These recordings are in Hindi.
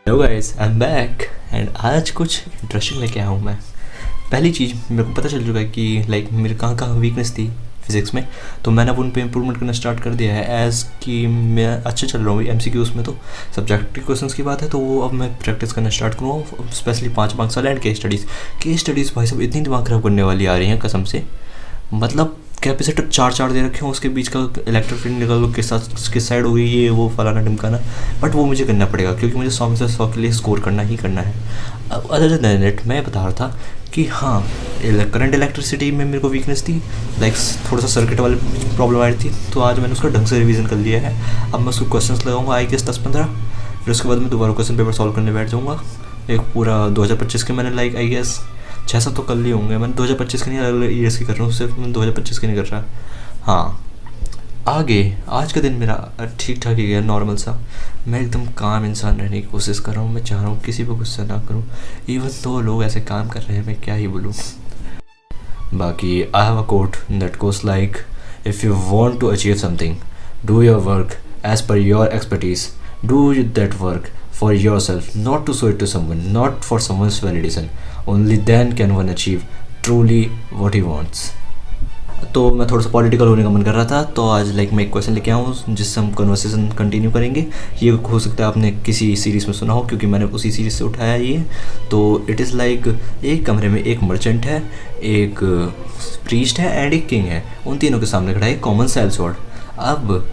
Hello guys, I am back and आज कुछ इंटरेस्टिंग लेके आया हूँ मैं। पहली चीज़, मेरे को पता चल चुका है कि मेरे कहाँ कहाँ वीकनेस थी फिज़िक्स में। तो मैंने अब उन पे इम्प्रूवमेंट करना स्टार्ट कर दिया है। एज़ कि मैं अच्छा चल रहा हूँ एमसीक्यूज़ में। तो सब्जेक्टिव क्वेश्चंस की बात है तो वो अब मैं प्रैक्टिस करना स्टार्ट करूँगा, स्पेशली 5 मार्क्स वाला एंड केस स्टडीज़ भाई सब इतनी दिमाग ख़राब करने वाली आ रही हैं कसम से। मतलब कैपेसिटर चार चार दे रखे हैं, उसके बीच का इलेक्ट्रिक फील्ड निकाल लो किस साइड हो गई, ये वो फलाना ढिमकाना। बट वो मुझे करना पड़ेगा क्योंकि मुझे 100 में से 100 के लिए स्कोर करना ही करना है। अब अदर देन दैट मैं बता रहा था कि हाँ, करंट इलेक्ट्रिसिटी में मेरे को वीकनेस थी, लाइक थोड़ा सा सर्किट वाली प्रॉब्लम आ रही थी। तो आज मैंने उसका ढंग से रिवीजन कर लिया है। अब मैं उसको क्वेश्चन लगाऊंगा आई गेस 10-15, फिर उसके बाद मैं दोबारा क्वेश्चन पेपर सॉल्व करने बैठ जाऊँगा। एक पूरा 2025 के मैंने लाइक आई गेस 6-7 तो कर लिए होंगे। मैंने 2025 के नहीं, अलग अलग ईयर्स की कर रहा हूँ, सिर्फ मैं 2025 के नहीं कर रहा। हाँ, आगे आज का दिन मेरा ठीक ठाक ही गया, नॉर्मल सा। मैं एकदम काम इंसान रहने की कोशिश कर रहा हूँ। मैं चाह रहा हूँ किसी पर गुस्सा ना करूँ, इवन तो लोग ऐसे काम कर रहे हैं, मैं क्या ही बोलूँ। बाकी I have a quote that goes like, if you want to achieve something, do your work as per your expertise, do that work for yourself, not to show it to someone, not for someone's validation. Only then can one achieve truly what he wants. तो मैं थोड़ा सा पॉलिटिकल होने का मन कर रहा था, तो आज मैं एक क्वेश्चन लेके आऊँ जिससे हम कन्वर्सेशन कंटिन्यू करेंगे। ये हो सकता है आपने किसी सीरीज़ में सुना हो क्योंकि मैंने उसी सीरीज़ से उठाया ये। तो इट इज़ लाइक, एक कमरे में एक मर्चेंट है, एक प्रीस्ट है एंड एक किंग है। उन तीनों के सामने खड़ा है कॉमन सेल स्वॉर्ड। अब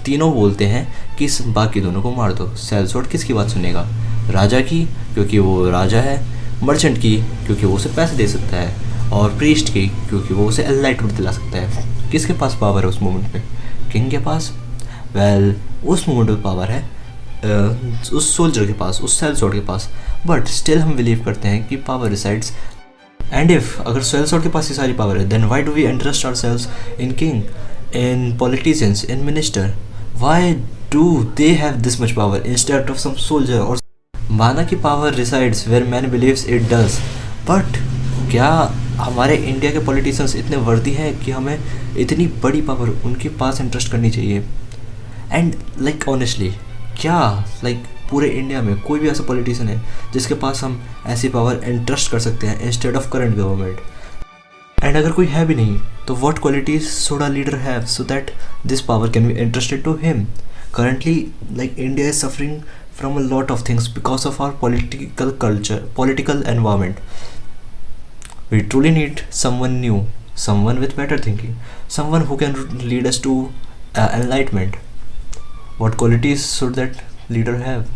तीनों बोलते हैं कि बाकी दोनों को मार दो। सेल स्वॉर्ड किसकी बात सुनेगा? राजा की, क्योंकि वो राजा है। मर्चेंट की, क्योंकि वो उसे पैसे दे सकता है। और प्रीस्ट की, क्योंकि वो उसे एनलाइटमेंट दिला सकता है। किसके पास पावर है उस मोमेंट पे? किंग के पास। उस मोमेंट में पावर है उस सोल्जर के पास, उस सेल स्वॉर्ड के पास। बट स्टिल हम बिलीव करते हैं कि पावर रिसाइड्स। एंड इफ अगर सेल स्वॉर्ड के पास ये सारी पावर है, then why do we interest ourselves in king, in politicians, in minister? Why do they have this much power instead of some soldier? और माना कि power resides where man believes it does, but क्या हमारे इंडिया के politicians इतने वर्दी हैं कि हमें इतनी बड़ी पावर उनके पास इंटरेस्ट करनी चाहिए? एंड ऑनेस्टली, क्या पूरे इंडिया में कोई भी ऐसा पॉलिटिशियन है जिसके पास हम ऐसी पावर इंटरेस्ट कर सकते हैं instead of current government? And अगर कोई है भी नहीं तो what qualities should a leader have so that this power can be entrusted to him? Currently, India is suffering from a lot of things because of our political culture, political environment. We truly need someone new, someone with better thinking, someone who can lead us to enlightenment. What qualities should that leader have?